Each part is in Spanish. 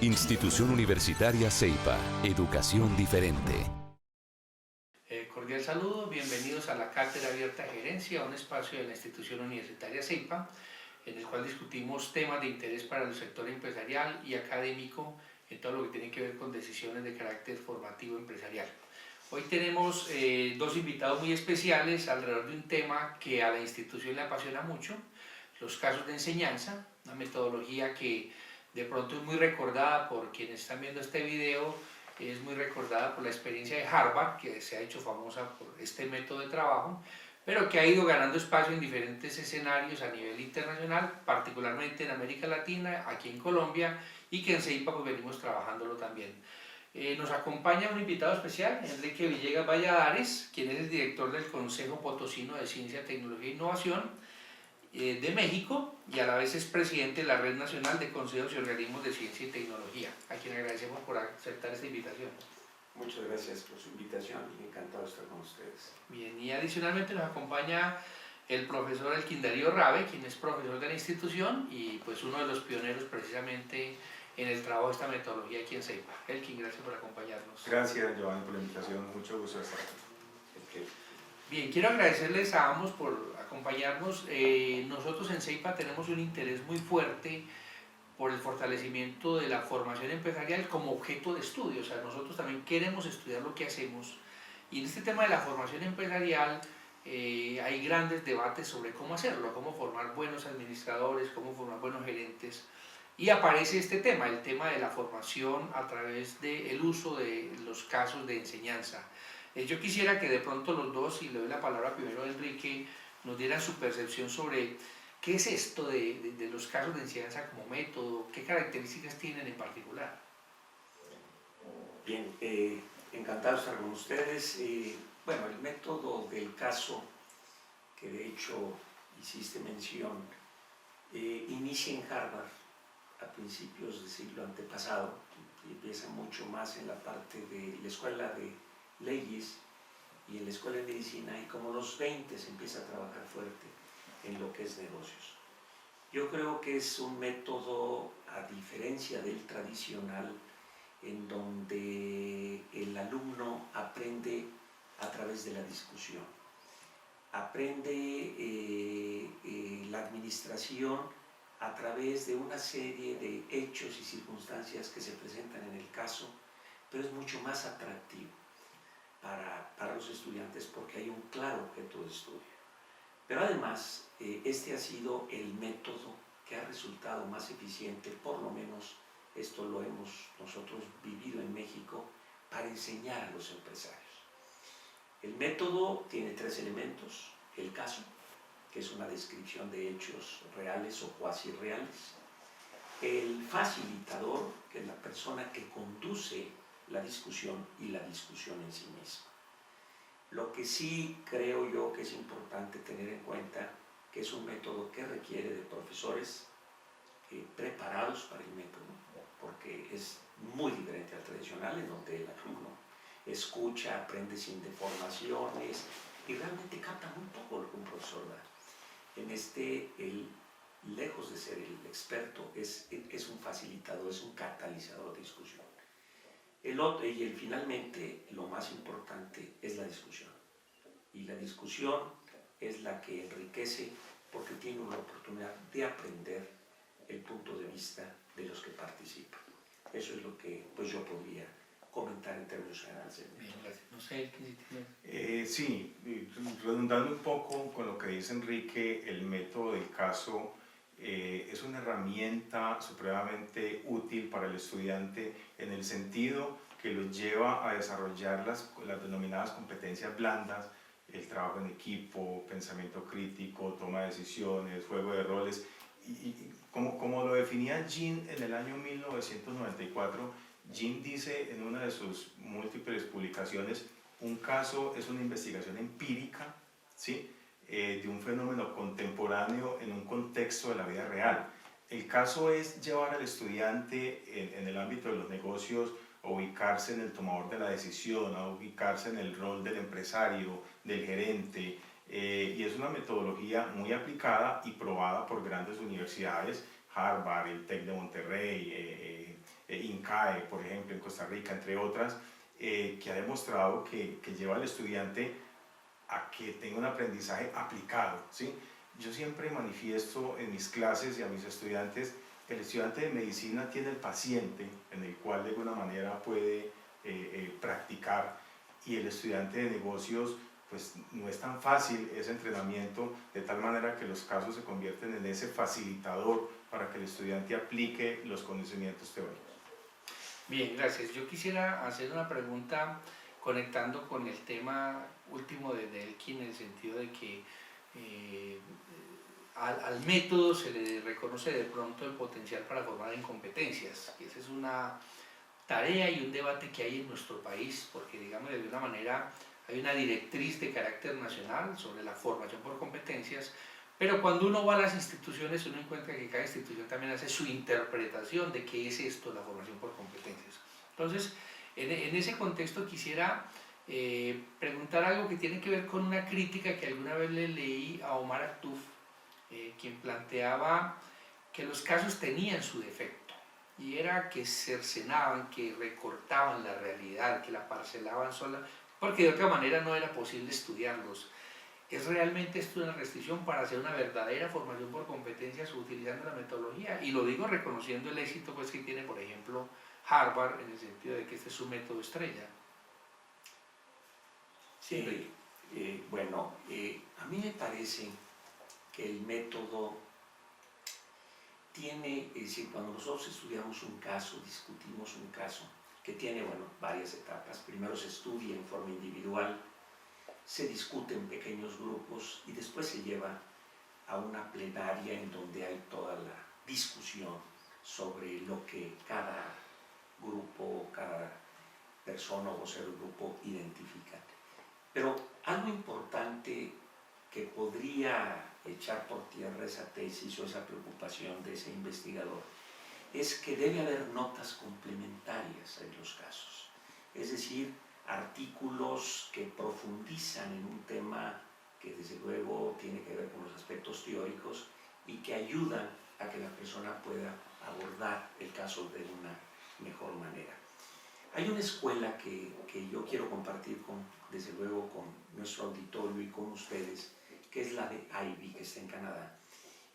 Institución Universitaria CEIPA, educación diferente. Cordial saludo, bienvenidos a la Cátedra Abierta de Gerencia, un espacio de la Institución Universitaria CEIPA, en el cual discutimos temas de interés para el sector empresarial y académico en todo lo que tiene que ver con decisiones de carácter formativo empresarial. Hoy tenemos dos invitados muy especiales alrededor de un tema que a la institución le apasiona mucho, los casos de enseñanza, una metodología que de pronto es muy recordada por quienes están viendo este video, es muy recordada por la experiencia de Harvard, que se ha hecho famosa por este método de trabajo, pero que ha ido ganando espacio en diferentes escenarios a nivel internacional, particularmente en América Latina, aquí en Colombia, y que en CEIPA pues venimos trabajándolo también. Nos acompaña un invitado especial, Enrique Villegas Valladares, quien es el director del Consejo Potosino de Ciencia, Tecnología e Innovación de México, y a la vez es presidente de la Red Nacional de Consejos y Organismos de Ciencia y Tecnología, a quien agradecemos por aceptar esta invitación. Muchas gracias por su invitación y encantado de estar con ustedes. Bien, y adicionalmente nos acompaña el profesor Elkin Darío Rabe, quien es profesor de la institución y pues uno de los pioneros precisamente en el trabajo de esta metodología aquí en CEIPA. Elkin, gracias por acompañarnos. Gracias, Giovanni, por la invitación. Mucho gusto estar aquí. Bien, quiero agradecerles a ambos por acompañarnos. Nosotros en CEIPA tenemos un interés muy fuerte por el fortalecimiento de la formación empresarial como objeto de estudio. O sea, nosotros también queremos estudiar lo que hacemos. Y en este tema de la formación empresarial hay grandes debates sobre cómo hacerlo, cómo formar buenos administradores, cómo formar buenos gerentes. Y aparece este tema, el tema de la formación a través del uso de los casos de enseñanza. Yo quisiera que de pronto los dos, y le doy la palabra primero a Enrique, nos dieran su percepción sobre qué es esto de los casos de enseñanza como método, qué características tienen en particular. Bien, encantado de estar con ustedes. Bueno, el método del caso, que de hecho hiciste mención, inicia en Harvard a principios del siglo antepasado y empieza mucho más en la parte de la escuela de leyes y en la escuela de medicina, y como los 20 se empieza a trabajar fuerte en lo que es negocios. Yo creo que es un método, a diferencia del tradicional, en donde el alumno aprende a través de la discusión. Aprende la administración a través de una serie de hechos y circunstancias que se presentan en el caso, pero es mucho más atractivo para los estudiantes porque hay un claro objeto de estudio. Pero además, este ha sido el método que ha resultado más eficiente, por lo menos esto lo hemos nosotros vivido en México, para enseñar a los empresarios. El método tiene tres elementos: el caso, que es una descripción de hechos reales o cuasi reales; el facilitador, que es la persona que conduce la discusión, y la discusión en sí misma. Lo que sí creo yo que es importante tener en cuenta, que es un método que requiere de profesores preparados para el método, porque es muy diferente al tradicional, en donde el alumno escucha, aprende sin deformaciones y realmente capta muy poco lo que un profesor da. En este, lejos de ser el experto, es un facilitador, es un catalizador de discusión. Finalmente, lo más importante es la discusión. Y la discusión es la que enriquece, porque tiene una oportunidad de aprender el punto de vista de los que participan. Eso es lo que pues, yo podría comentar en términos generales. No sé qué Sí, redundando un poco con lo que dice Enrique, el método del caso es una herramienta supremamente útil para el estudiante en el sentido que lo lleva a desarrollar las denominadas competencias blandas: el trabajo en equipo, pensamiento crítico, toma de decisiones, juego de roles. Y como lo definía Jean en el año 1994, Jean dice en una de sus múltiples publicaciones: un caso es una investigación empírica, ¿sí? De un fenómeno contemporáneo en un contexto de la vida real. El caso es llevar al estudiante en el ámbito de los negocios a ubicarse en el tomador de la decisión, a ubicarse en el rol del empresario, del gerente, y es una metodología muy aplicada y probada por grandes universidades: Harvard, el TEC de Monterrey, INCAE, por ejemplo, en Costa Rica, entre otras, que ha demostrado que lleva al estudiante a que tenga un aprendizaje aplicado, ¿sí? Yo siempre manifiesto en mis clases y a mis estudiantes que el estudiante de medicina tiene el paciente en el cual de alguna manera puede practicar, y el estudiante de negocios pues no es tan fácil ese entrenamiento, de tal manera que los casos se convierten en ese facilitador para que el estudiante aplique los conocimientos teóricos. Bien, gracias. Yo quisiera hacer una pregunta conectando con el tema último de Elkin, en el sentido de que al método se le reconoce de pronto el potencial para formar en competencias, que esa es una tarea y un debate que hay en nuestro país, porque digamos de alguna manera hay una directriz de carácter nacional sobre la formación por competencias, pero cuando uno va a las instituciones uno encuentra que cada institución también hace su interpretación de qué es esto, la formación por competencias. Entonces, en ese contexto quisiera preguntar algo que tiene que ver con una crítica que alguna vez le leí a Omar Aktuf, quien planteaba que los casos tenían su defecto, y era que cercenaban, que recortaban la realidad, que la parcelaban sola, porque de otra manera no era posible estudiarlos. ¿Es realmente esto una restricción para hacer una verdadera formación por competencias utilizando la metodología? Y lo digo reconociendo el éxito pues, que tiene, por ejemplo, Harvard, en el sentido de que este es su método estrella. Sí, bueno, a mí me parece que el método tiene, es decir, cuando nosotros estudiamos un caso, discutimos un caso, que tiene, bueno, varias etapas. Primero se estudia en forma individual, se discute en pequeños grupos y después se lleva a una plenaria en donde hay toda la discusión sobre lo que cada grupo, cada persona o vocero del grupo identifica. Pero algo importante que podría echar por tierra esa tesis o esa preocupación de ese investigador es que debe haber notas complementarias en los casos. Es decir, artículos que profundizan en un tema que desde luego tiene que ver con los aspectos teóricos y que ayudan a que la persona pueda abordar el caso de una mejor manera. Hay una escuela que yo quiero compartir desde luego con nuestro auditorio y con ustedes, que es la de Ivy, que está en Canadá,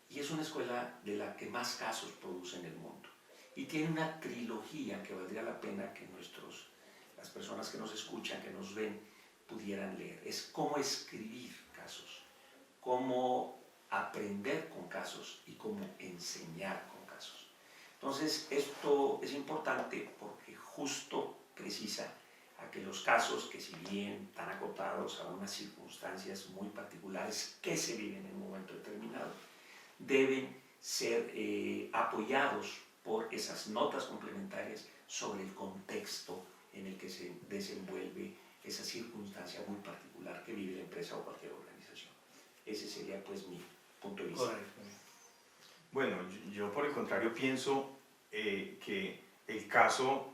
y es una escuela de la que más casos produce en el mundo, y tiene una trilogía que valdría la pena que las personas que nos escuchan, que nos ven, pudieran leer. Es cómo escribir casos, cómo aprender con casos y cómo enseñar con casos. Entonces, esto es importante porque justo precisa a que los casos, que si bien están acotados a unas circunstancias muy particulares que se viven en un momento determinado, deben ser apoyados por esas notas complementarias sobre el contexto en el que se desenvuelve esa circunstancia muy particular que vive la empresa o cualquier organización. Ese sería pues mi punto de vista. Correcto. Bueno, yo por el contrario pienso que el caso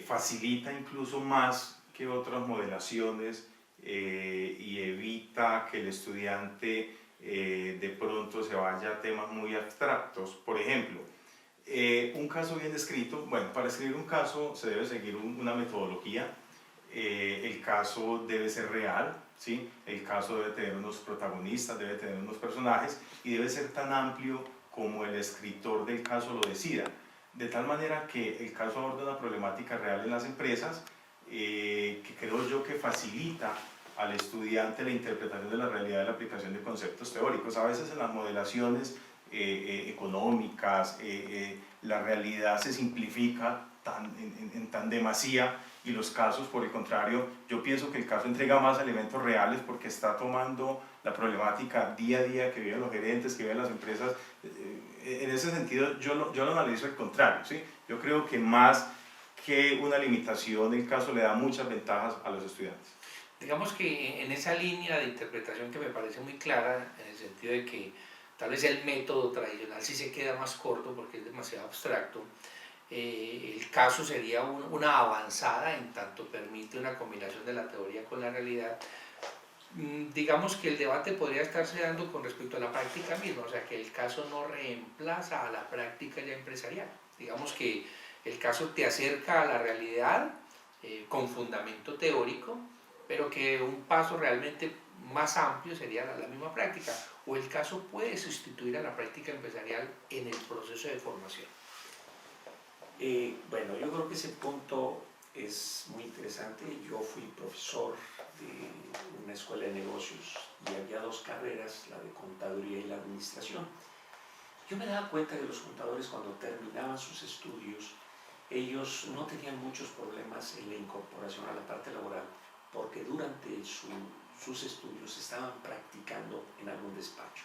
facilita incluso más que otras modelaciones y evita que el estudiante de pronto se vaya a temas muy abstractos. Por ejemplo, un caso bien escrito, bueno, para escribir un caso se debe seguir una metodología, el caso debe ser real, ¿sí? El caso debe tener unos protagonistas, debe tener unos personajes y debe ser tan amplio como el escritor del caso lo decida, de tal manera que el caso aborda una problemática real en las empresas que creo yo que facilita al estudiante la interpretación de la realidad de la aplicación de conceptos teóricos. A veces en las modelaciones económicas la realidad se simplifica en tan demasía, y los casos, por el contrario, yo pienso que el caso entrega más elementos reales porque está tomando la problemática día a día que viven los gerentes, que viven las empresas. En ese sentido yo lo analizo al contrario, ¿sí? Yo creo que más que una limitación el caso le da muchas ventajas a los estudiantes. Digamos que en esa línea de interpretación que me parece muy clara, en el sentido de que tal vez el método tradicional sí se queda más corto porque es demasiado abstracto, el caso sería una avanzada en tanto permite una combinación de la teoría con la realidad. Digamos que el debate podría estarse dando con respecto a la práctica misma, o sea que el caso no reemplaza a la práctica ya empresarial. Digamos que El caso te acerca a la realidad con fundamento teórico, pero que un paso realmente más amplio sería la misma práctica, o el caso puede sustituir a la práctica empresarial en el proceso de formación. Bueno, yo creo que ese punto es muy interesante. Yo fui profesor de una escuela de negocios y había dos carreras, la de contaduría y la administración. Yo me daba cuenta que los contadores, cuando terminaban sus estudios, ellos no tenían muchos problemas en la incorporación a la parte laboral, porque durante sus estudios estaban practicando en algún despacho.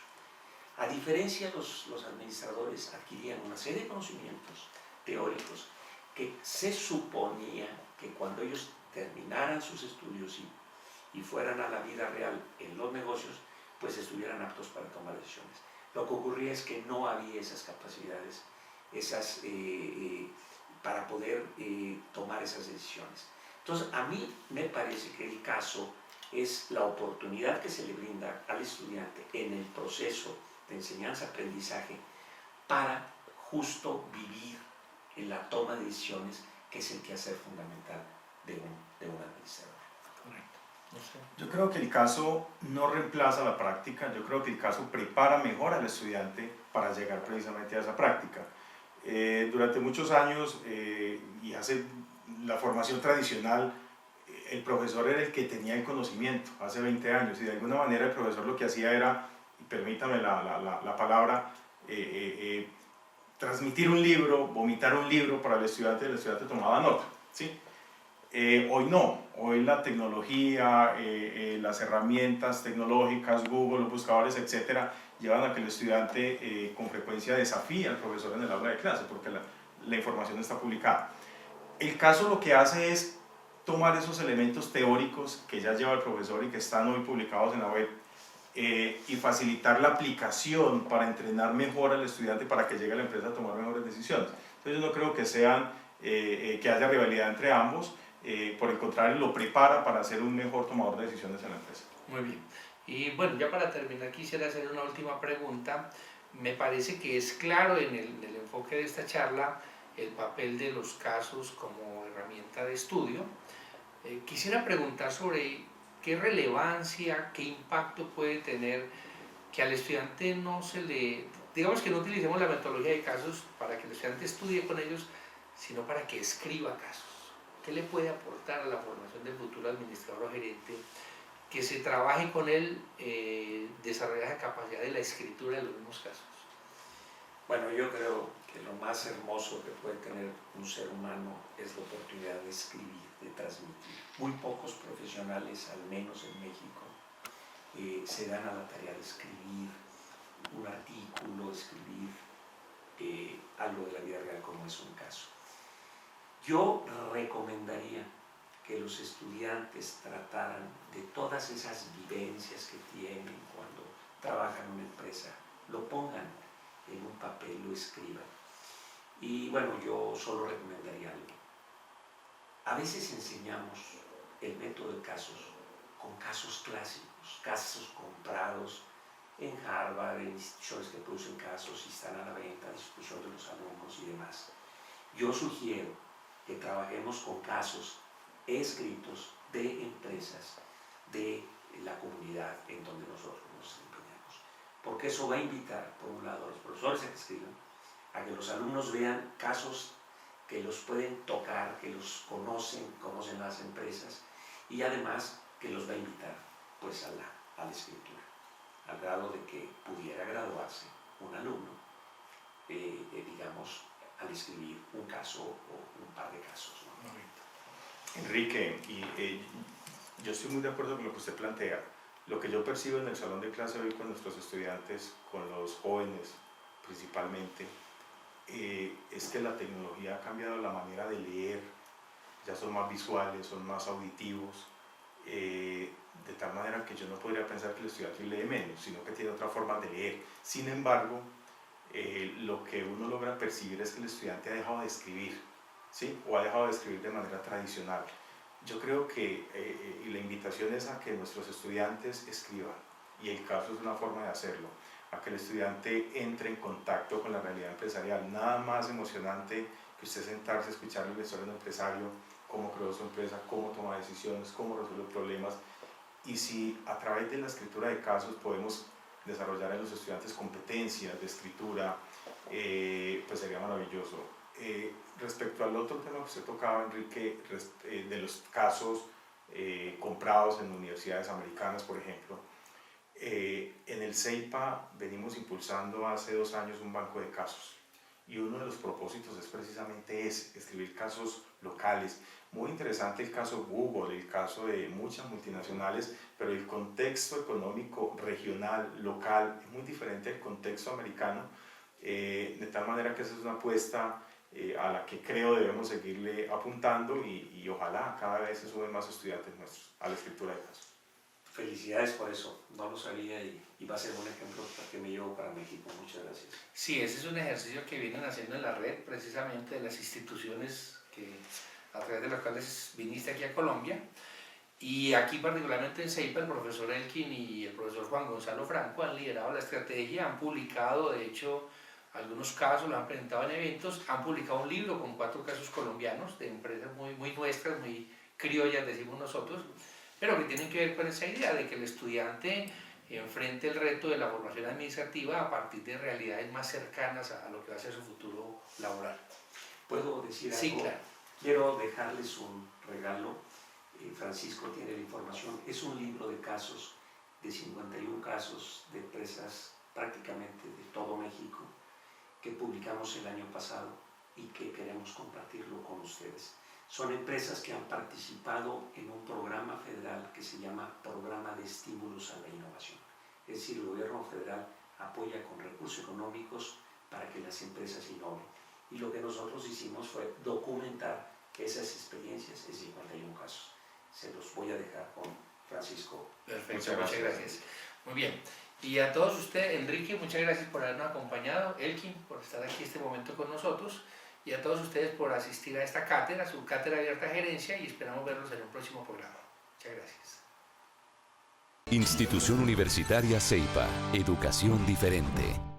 A diferencia, los administradores adquirían una serie de conocimientos teóricos que se suponía que cuando ellos terminaran sus estudios y fueran a la vida real en los negocios, pues estuvieran aptos para tomar decisiones. Lo que ocurría es que no había esas capacidades para poder tomar esas decisiones. Entonces, a mí me parece que el caso es la oportunidad que se le brinda al estudiante en el proceso de enseñanza-aprendizaje para justo vivir en la toma de decisiones, que es el quehacer fundamental de un administrador. Correcto. No sé. Yo creo que el caso no reemplaza la práctica, yo creo que el caso prepara mejor al estudiante para llegar precisamente a esa práctica. Durante muchos años, y hace la formación tradicional, el profesor era el que tenía el conocimiento, hace 20 años, y de alguna manera el profesor lo que hacía era, y permítame la palabra, transmitir un libro, vomitar un libro para el estudiante tomaba nota, ¿sí? Hoy no, hoy la tecnología, las herramientas tecnológicas, Google, los buscadores, etcétera, llevan a que el estudiante con frecuencia desafíe al profesor en el aula de clase, porque la información está publicada. El caso lo que hace es tomar esos elementos teóricos que ya lleva el profesor y que están hoy publicados en la web, y facilitar la aplicación para entrenar mejor al estudiante para que llegue a la empresa a tomar mejores decisiones. Entonces yo no creo que que haya rivalidad entre ambos, por el contrario lo prepara para ser un mejor tomador de decisiones en la empresa. Muy bien. Y bueno, ya para terminar quisiera hacer una última pregunta. Me parece que es claro en el enfoque de esta charla el papel de los casos como herramienta de estudio. Quisiera preguntar sobre qué relevancia, qué impacto puede tener que al estudiante no se le, digamos que no utilicemos la metodología de casos para que el estudiante estudie con ellos, sino para que escriba casos. ¿Qué le puede aportar a la formación del futuro administrador o gerente? Que se trabaje con él, desarrollar la capacidad de la escritura de los mismos casos. Bueno, yo creo que lo más hermoso que puede tener un ser humano es la oportunidad de escribir, de transmitir. Muy pocos profesionales, al menos en México, se dan a la tarea de escribir un artículo, escribir algo de la vida real como es un caso. Yo recomendaría que los estudiantes trataran de todas esas vivencias que tienen cuando trabajan en una empresa, lo pongan en un papel, lo escriban. Y bueno, yo solo recomendaría algo. A veces enseñamos el método de casos con casos clásicos, casos comprados en Harvard, en instituciones que producen casos y están a la venta a disposición de los alumnos y demás. Yo sugiero que trabajemos con casos escritos de empresas de la comunidad en donde nosotros nos desempeñamos, porque eso va a invitar, por un lado, a los profesores a que escriban, a que los alumnos vean casos que los pueden tocar, que los conocen las empresas, y además que los va a invitar pues a la escritura, al grado de que pudiera graduarse un alumno, digamos, al escribir un caso o un par de casos, ¿no? Enrique, yo estoy muy de acuerdo con lo que usted plantea. Lo que yo percibo en el salón de clase hoy con nuestros estudiantes, con los jóvenes principalmente, es que la tecnología ha cambiado la manera de leer, ya son más visuales, son más auditivos, de tal manera que yo no podría pensar que el estudiante lee menos, sino que tiene otra forma de leer. Sin embargo, lo que uno logra percibir es que el estudiante ha dejado de escribir, ¿sí? O ha dejado de escribir de manera tradicional. Yo creo que la invitación es a que nuestros estudiantes escriban, y el caso es una forma de hacerlo, a que el estudiante entre en contacto con la realidad empresarial. Nada más emocionante que usted sentarse a escucharle la historia de un empresario, cómo creó su empresa, cómo toma decisiones, cómo resuelve problemas, y si a través de la escritura de casos podemos desarrollar en los estudiantes competencias de escritura, pues sería maravilloso. Respecto al otro tema que usted tocaba, Enrique, de los casos comprados en universidades americanas, por ejemplo, en el CEIPA venimos impulsando hace 2 años un banco de casos, y uno de los propósitos es precisamente ese, escribir casos locales. Muy interesante el caso Google, el caso de muchas multinacionales, pero el contexto económico regional, local, es muy diferente al contexto americano, de tal manera que esa es una apuesta a la que creo debemos seguirle apuntando, y ojalá cada vez se suben más estudiantes nuestros a la escritura de casos. Felicidades por eso, no lo sabía y va a ser un ejemplo que me llevo para México. Muchas gracias. Sí, ese es un ejercicio que vienen haciendo en la red, precisamente de las instituciones a través de las cuales viniste aquí a Colombia. Y aquí particularmente en CEIPA, el profesor Elkin y el profesor Juan Gonzalo Franco han liderado la estrategia, han publicado, de hecho, algunos casos, lo han presentado en eventos, han publicado un libro con 4 casos colombianos de empresas muy nuestras, muy criollas, decimos nosotros, pero que tienen que ver con esa idea de que el estudiante enfrente el reto de la formación administrativa a partir de realidades más cercanas a lo que va a ser su futuro laboral. ¿Puedo decir algo? Sí, claro. Quiero dejarles un regalo. Francisco tiene la información. Es un libro de casos, de 51 casos de empresas prácticamente de todo México, que publicamos el año pasado y que queremos compartirlo con ustedes. Son empresas que han participado en un programa federal que se llama Programa de Estímulos a la Innovación. Es decir, el gobierno federal apoya con recursos económicos para que las empresas innoven. Y lo que nosotros hicimos fue documentar esas experiencias en 51 casos. Se los voy a dejar con Francisco. Perfecto, muchas gracias. Muy bien. Y a todos ustedes, Enrique, muchas gracias por habernos acompañado, Elkin, por estar aquí este momento con nosotros, y a todos ustedes por asistir a esta cátedra, su cátedra abierta de gerencia, y esperamos verlos en un próximo programa. Muchas gracias. Institución Universitaria CEIPA, educación diferente.